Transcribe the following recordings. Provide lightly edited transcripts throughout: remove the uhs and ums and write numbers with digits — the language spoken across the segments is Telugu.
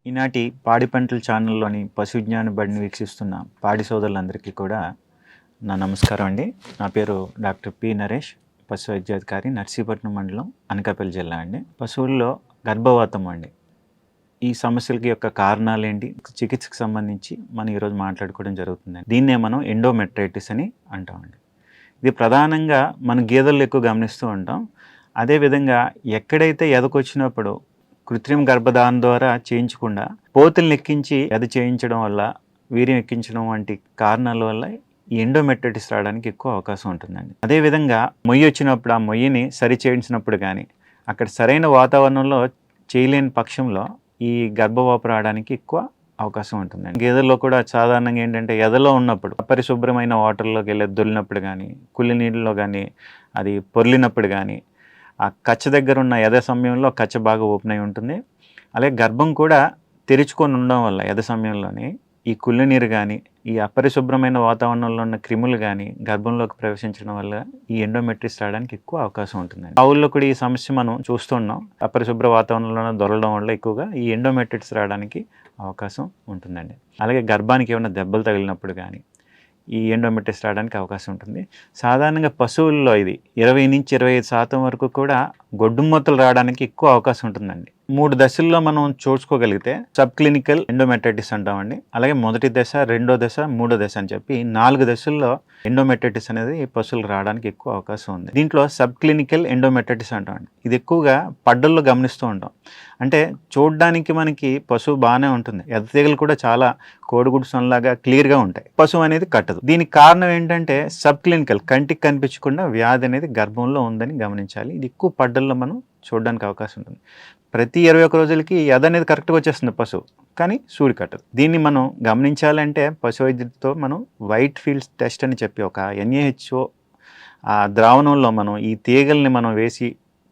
ఈనాటి పాడి పంటల ఛానల్లోని పశు విజ్ఞాన బడిని వీక్షిస్తున్న పాడి సోదరులందరికీ కూడా నా నమస్కారం అండి. నా పేరు డాక్టర్ పి నరేష్, పశు వైద్యాధికారి, నర్సీపట్నం మండలం, అనకాపల్లి జిల్లా అండి. పశువుల్లో గర్భవాతం అండి, ఈ సమస్యలకి యొక్క కారణాలు ఏంటి, చికిత్సకు సంబంధించి మనం ఈరోజు మాట్లాడుకోవడం జరుగుతుందండి. దీన్నే మనం ఎండోమెట్రైటిస్ అని అంటామండి. ఇది ప్రధానంగా మన గేదెల్లో ఎక్కువ గమనిస్తూ ఉంటాం. అదేవిధంగా ఎక్కడైతే ఎదకొచ్చినప్పుడు కృత్రిమ గర్భధారణ ద్వారా చేయించకుండా పోతుల్ని ఎక్కించి ఎద చేయించడం వల్ల, వీర్యం ఎక్కించడం వంటి కారణాల వల్ల ఈ ఎండోమెట్రైటిస్ రావడానికి ఎక్కువ అవకాశం ఉంటుందండి. అదేవిధంగా మొయ్యి వచ్చినప్పుడు ఆ మొయ్యిని సరి చేయించినప్పుడు కానీ అక్కడ సరైన వాతావరణంలో చేయలేని పక్షంలో ఈ గర్భవాపు రావడానికి ఎక్కువ అవకాశం ఉంటుందండి. గేదెల్లో కూడా సాధారణంగా ఏంటంటే ఎదలో ఉన్నప్పుడు అపరిశుభ్రమైన వాటర్లోకి వెళ్ళి దొల్లినప్పుడు కానీ, కుళ్ళి నీళ్ళలో కానీ, అది పొర్లినప్పుడు కానీ, ఆ కచ్చ దగ్గర ఉన్న ఎద సమయంలో కచ్చ బాగా ఓపెన్ అయి ఉంటుంది. అలాగే గర్భం కూడా తెరుచుకొని ఉండడం వల్ల ఎద సమయంలోనే ఈ కుళ్ళి నీరు కానీ, ఈ అపరిశుభ్రమైన వాతావరణంలో ఉన్న క్రిములు కానీ గర్భంలోకి ప్రవేశించడం వల్ల ఈ ఎండోమెట్రిస్ రావడానికి ఎక్కువ అవకాశం ఉంటుందండి. ఆవుల్లో కూడా ఈ సమస్య మనం చూస్తున్నాం. అపరిశుభ్ర వాతావరణంలో దొరలడం వల్ల ఎక్కువగా ఈ ఎండోమెట్రిస్ రావడానికి అవకాశం ఉంటుందండి. అలాగే గర్భానికి ఏమైనా దెబ్బలు తగిలినప్పుడు కానీ ఈ ఎండోమెట్రిస్ రావడానికి అవకాశం ఉంటుంది. సాధారణంగా పశువుల్లో ఇది 20-25% వరకు కూడా గొడ్డుమొత్తలు రావడానికి ఎక్కువ అవకాశం ఉంటుందండి. 3 దశల్లో మనం చూసుకోగలిగితే సబ్ క్లినికల్ ఎండోమెట్రైటిస్ అంటామండి. అలాగే మొదటి దశ, రెండో దశ, మూడో దశ అని చెప్పి 4 దశల్లో ఎండోమెట్రైటిస్ అనేది పశువులకు రావడానికి ఎక్కువ అవకాశం ఉంది. దీంట్లో సబ్ క్లినికల్ ఎండోమెట్రైటిస్ అంటామండి. ఇది ఎక్కువగా పడ్డల్లో గమనిస్తూ ఉంటాం. అంటే చూడడానికి మనకి పశువు బాగానే ఉంటుంది, ఎదతీగలు కూడా చాలా కోడిగుడ్డు సొనలాగా క్లియర్గా ఉంటాయి, పశువు అనేది కట్టదు. దీనికి కారణం ఏంటంటే సబ్ క్లినికల్, కంటికి కనిపించకుండా వ్యాధి అనేది గర్భంలో ఉందని గమనించాలి. ఇది ఎక్కువ పడ్డల్లో మనం చూడడానికి అవకాశం ఉంటుంది. ప్రతి 21 రోజులకి ఎద అనేది కరెక్ట్గా వచ్చేస్తుంది పశువు, కానీ సూడి కట్టదు. దీన్ని మనం గమనించాలంటే పశు వైద్యుడితో మనం వైట్ ఫీల్డ్స్ టెస్ట్ అని చెప్పి ఒక NaHO ఆ ద్రావణంలో మనం ఈ తీగల్ని మనం వేసి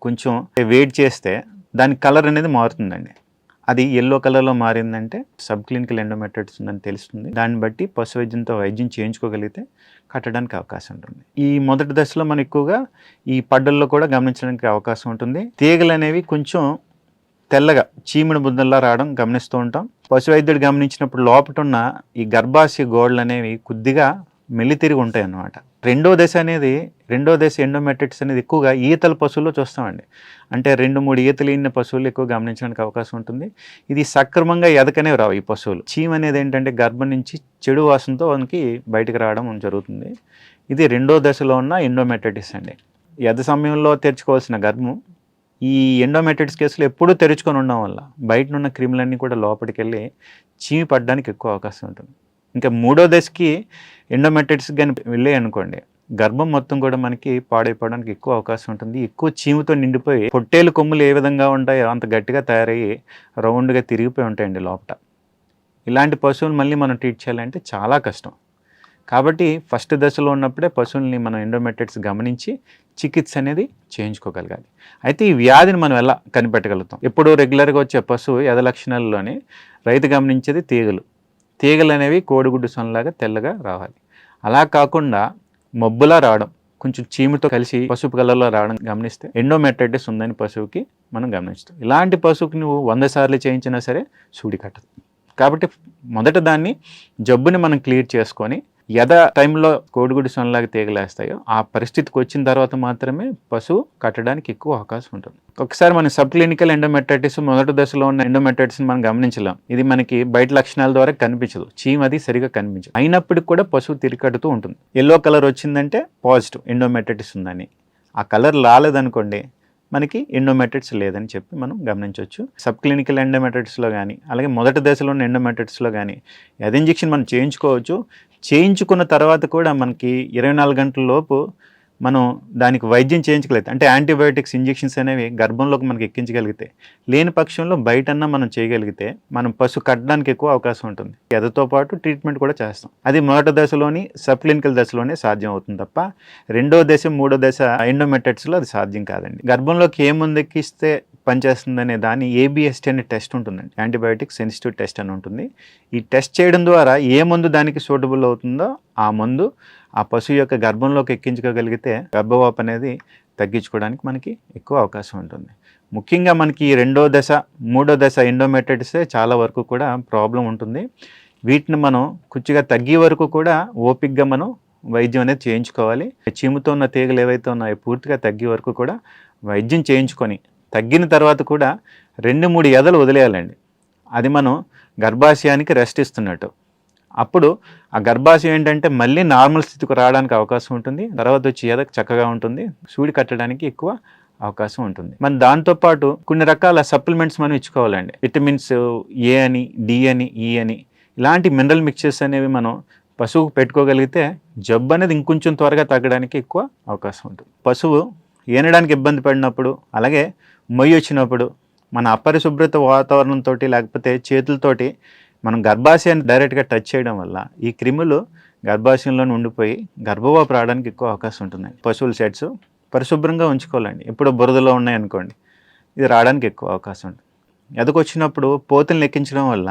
కొంచెం వేడి చేస్తే దాని కలర్ అనేది మారుతుందండి. అది ఎల్లో కలర్లో మారిందంటే సబ్ క్లినికల్ ఎండోమెట్రైటిస్ ఉందని తెలుస్తుంది. దాన్ని బట్టి పశు వైద్యంతో వైద్యం చేయించుకోగలిగితే కట్టడానికి అవకాశం ఉంటుంది. ఈ మొదటి దశలో మనం ఎక్కువగా ఈ పడ్డల్లో కూడా గమనించడానికి అవకాశం ఉంటుంది. తీగలు అనేవి కొంచెం తెల్లగా చీమిడి బుద్ధల్లా రావడం గమనిస్తూ ఉంటాం. పశు వైద్యుడు గమనించినప్పుడు లోపట ఉన్న ఈ గర్భాశయ గోడలు అనేవి కొద్దిగా మెల్లితిరిగి ఉంటాయి అన్నమాట. రెండో దశ ఎండోమెట్రైటిస్ అనేది ఎక్కువగా ఈతల పశువుల్లో చూస్తామండి. అంటే 2-3 ఈతలు ఈనిన పశువులు ఎక్కువ గమనించడానికి అవకాశం ఉంటుంది. ఇది సక్రమంగా ఎదకనే రావు ఈ పశువులు. చీమ అనేది ఏంటంటే గర్భం నుంచి చెడు వాసనతో మనకి బయటకు రావడం జరుగుతుంది. ఇది రెండో దశలో ఉన్న ఎండోమెట్రైటిస్ అండి. ఎద సమయంలో తెరుచుకోవాల్సిన గర్భం ఈ ఎండోమెట్రైటిస్ కేసులో ఎప్పుడూ తెరుచుకొని ఉండడం వల్ల బయట ఉన్న క్రిములన్నీ కూడా లోపలికి వెళ్ళి చీమి పడడానికి ఎక్కువ అవకాశం ఉంటుంది. ఇంకా మూడో దశకి ఎండోమెట్రైటిస్ కానీ వెళ్ళాయి అనుకోండి, గర్భం మొత్తం కూడా మనకి పాడైపోవడానికి ఎక్కువ అవకాశం ఉంటుంది. ఎక్కువ చీముతో నిండిపోయి పొట్టేలు కొమ్ములు ఏ విధంగా ఉంటాయో అంత గట్టిగా తయారయ్యి రౌండ్గా తిరిగిపోయి ఉంటాయండి లోపల. ఇలాంటి పశువులు మళ్ళీ మనం ట్రీట్ చేయాలంటే చాలా కష్టం. కాబట్టి ఫస్ట్ దశలో ఉన్నప్పుడే పశువుల్ని మనం ఎండోమెట్రైటిస్ గమనించి చికిత్స అనేది చేయించుకోగలగాలి. అయితే ఈ వ్యాధిని మనం ఎలా కనిపెట్టగలుగుతాం? ఎప్పుడు రెగ్యులర్గా వచ్చే పశువు ఎద లక్షణాల్లోనే రైతు గమనించేది తీగలు అనేవి కోడిగుడ్డు సొనలాగా తెల్లగా రావాలి. అలా కాకుండా మబ్బులా రావడం, కొంచెం చీమితో కలిసి పసుపు కలర్లో రావడం గమనిస్తే ఎండోమెట్రైటిస్ ఉందని పశువుకి మనం గమనిస్తాం. ఇలాంటి పశువుకి నువ్వు 100 సార్లు చేయించినా సరే సూడి కట్టదు. కాబట్టి మొదట దాన్ని జబ్బుని మనం క్లియర్ చేసుకొని ఎద టైంలో కోడిగుడ్డు సొనలాగా తీగలేస్తాయో ఆ పరిస్థితికి వచ్చిన తర్వాత మాత్రమే పశువు కట్టడానికి ఎక్కువ అవకాశం ఉంటుంది. ఒకసారి మన సబ్ క్లినికల్ ఎండోమెట్రైటిస్ మొదటి దశలో ఉన్న ఎండోమెట్రైటిస్ని మనం గమనించలేం. ఇది మనకి బయట లక్షణాల ద్వారా కనిపించదు, చీమ అది సరిగా కనిపించదు. అయినప్పటికీ కూడా పశువు తిరిగట్టుతూ ఉంటుంది. ఎల్లో కలర్ వచ్చిందంటే పాజిటివ్ ఎండోమెట్రైటిస్ ఉందని. ఆ కలర్ రాలేదనుకోండి, మనకి ఎండోమెట్రైటిస్ లేదని చెప్పి మనం గమనించవచ్చు. సబ్ క్లినికల్ ఎండోమెట్రైటిస్లో కానీ, అలాగే మొదటి దశలో ఉన్న ఎండోమెట్రైటిస్లో కానీ ఎద ఇంజెక్షన్ మనం చేయించుకోవచ్చు. చేయించుకున్న తర్వాత కూడా మనకి 24 గంటల లోపు మనం దానికి వైద్యం చేయించగలిగితే, అంటే యాంటీబయోటిక్స్ ఇంజెక్షన్స్ అనేవి గర్భంలోకి మనకి ఎక్కించగలిగితే, లేని పక్షంలో బయటన్నా మనం చేయగలిగితే మనం పశువు కట్టడానికి ఎక్కువ అవకాశం ఉంటుంది. ఎదతో పాటు ట్రీట్మెంట్ కూడా చేస్తాం. అది మొదటి దశలోని సబ్ క్లినికల్ దశలోనే సాధ్యం అవుతుంది తప్ప రెండో దశ, మూడో దశ ఎండోమెట్రైటిస్లో అది సాధ్యం కాదండి. గర్భంలోకి ఏ మందు ఎక్కిస్తే పనిచేస్తుందనే దాన్ని ABST అనే టెస్ట్ ఉంటుందండి, యాంటీబయోటిక్ సెన్సిటివ్ టెస్ట్ అని ఉంటుంది. ఈ టెస్ట్ చేయడం ద్వారా ఏ మందు దానికి సూటబుల్ అవుతుందో ఆ మందు ఆ పశువు యొక్క గర్భంలోకి ఎక్కించుకోగలిగితే గర్భవాపు అనేది తగ్గించుకోవడానికి మనకి ఎక్కువ అవకాశం ఉంటుంది. ముఖ్యంగా మనకి రెండో దశ, మూడో దశ ఎండోమెట్రైటిసే చాలా వరకు కూడా ప్రాబ్లం ఉంటుంది. వీటిని మనం కొద్దిగా తగ్గే వరకు కూడా ఓపికగా మనం వైద్యం అనేది చేయించుకోవాలి. చీముతో ఉన్న తీగలు ఏవైతే ఉన్నాయో పూర్తిగా తగ్గే వరకు కూడా వైద్యం చేయించుకొని తగ్గిన తర్వాత కూడా 2-3 ఎదలు వదిలేయాలండి. అది మనం గర్భాశయానికి రెస్ట్ ఇస్తున్నట్టు. అప్పుడు ఆ గర్భాశయం ఏంటంటే మళ్ళీ నార్మల్ స్థితికి రావడానికి అవకాశం ఉంటుంది. తర్వాత వచ్చి ఎద చక్కగా ఉంటుంది, సూడి కట్టడానికి ఎక్కువ అవకాశం ఉంటుంది. మన దాంతోపాటు కొన్ని రకాల సప్లిమెంట్స్ మనం ఇచ్చుకోవాలండి. విటమిన్స్ ఏ అని, డి అని, ఈ అని ఇలాంటి మినరల్ మిక్చర్స్ అనేవి మనం పశువుకు పెట్టుకోగలిగితే జబ్బు అనేది ఇంకొంచెం త్వరగా తగ్గడానికి ఎక్కువ అవకాశం ఉంటుంది. పశువు ఈనడానికి ఇబ్బంది పడినప్పుడు, అలాగే మొయ్యి వచ్చినప్పుడు మన అపరిశుభ్రత వాతావరణంతో లేకపోతే చేతులతోటి మనం గర్భాశయాన్ని డైరెక్ట్గా టచ్ చేయడం వల్ల ఈ క్రిములు గర్భాశయంలోనే ఉండిపోయి గర్భవాపు రావడానికి ఎక్కువ అవకాశం ఉంటుంది. పశువుల షెడ్స్ పరిశుభ్రంగా ఉంచుకోవాలండి. ఎప్పుడు బురదలో ఉన్నాయనుకోండి, ఇది రావడానికి ఎక్కువ అవకాశం ఉంటుంది. ఎదకొచ్చినప్పుడు పోతులను ఎక్కించడం వల్ల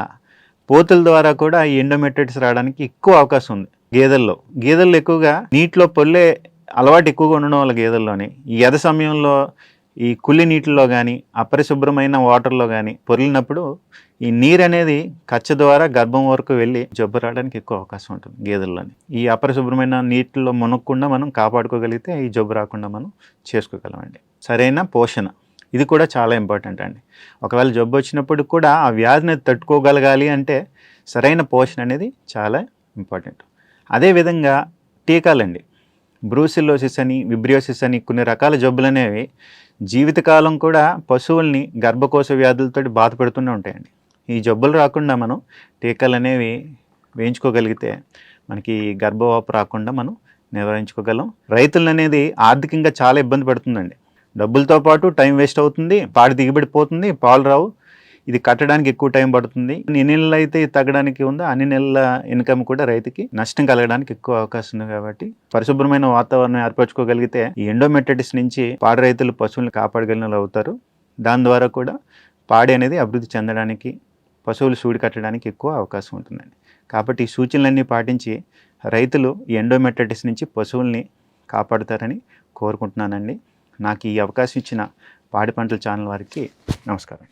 పోతుల ద్వారా కూడా ఈ ఎండోమెట్రైటిస్ రావడానికి ఎక్కువ అవకాశం ఉంది. గేదెల్లో ఎక్కువగా నీటిలో పొల్లే అలవాటు ఎక్కువగా ఉండడం వల్ల గేదెల్లోని ఈ ఎద సమయంలో ఈ కుళ్ళి నీటిలో కానీ అపరిశుభ్రమైన వాటర్లో కానీ పొర్లినప్పుడు ఈ నీరు అనేది కచ్చ ద్వారా గర్భం వరకు వెళ్ళి జబ్బు రావడానికి ఎక్కువ అవకాశం ఉంటుంది గేదెల్లోని. ఈ అపరిశుభ్రమైన నీటిలో మునగకుండా మనం కాపాడుకోగలిగితే ఈ జబ్బు రాకుండా మనం చేసుకోగలమండి. సరైన పోషణ ఇది కూడా చాలా ఇంపార్టెంట్ అండి. ఒకవేళ జబ్బు వచ్చినప్పుడు కూడా ఆ వ్యాధిని తట్టుకోగలగాలి అంటే సరైన పోషణ అనేది చాలా ఇంపార్టెంట్. అదేవిధంగా టీకాలండి. బ్రూసిల్లోసిస్ అని, విబ్రియోసిస్ అని కొన్ని రకాల జబ్బులు అనేవి జీవితకాలం కూడా పశువుల్ని గర్భకోశ వ్యాధులతో బాధపడుతూనే ఉంటాయండి. ఈ జబ్బులు రాకుండా మనం టీకాలు అనేవి వేయించుకోగలిగితే మనకి గర్భవాపు రాకుండా మనం నివారించుకోగలం. రైతులు అనేది ఆర్థికంగా చాలా ఇబ్బంది పడుతుందండి. డబ్బులతో పాటు టైం వేస్ట్ అవుతుంది, పాడి దిగుబడిపోతుంది, పాలు రావు, ఇది కట్టడానికి ఎక్కువ టైం పడుతుంది. ఎన్ని నెలలు అయితే తగ్గడానికి ఉందో అన్ని నెలల ఇన్కమ్ కూడా రైతుకి నష్టం కలగడానికి ఎక్కువ అవకాశం ఉంది. కాబట్టి పరిశుభ్రమైన వాతావరణం ఏర్పరచుకోగలిగితే ఈ ఎండోమెట్రైటిస్ నుంచి పాడి రైతులు పశువులను కాపాడగలిగిన అవుతారు. దాని ద్వారా కూడా పాడి అనేది అభివృద్ధి చెందడానికి, పశువులు సూడి కట్టడానికి ఎక్కువ అవకాశం ఉంటుందండి. కాబట్టి ఈ సూచనలన్నీ పాటించి రైతులు ఈ ఎండోమెట్రైటిస్ నుంచి పశువుల్ని కాపాడుతారని కోరుకుంటున్నానండి. నాకు ఈ అవకాశం ఇచ్చిన పాడి పంటల ఛానల్ వారికి నమస్కారం.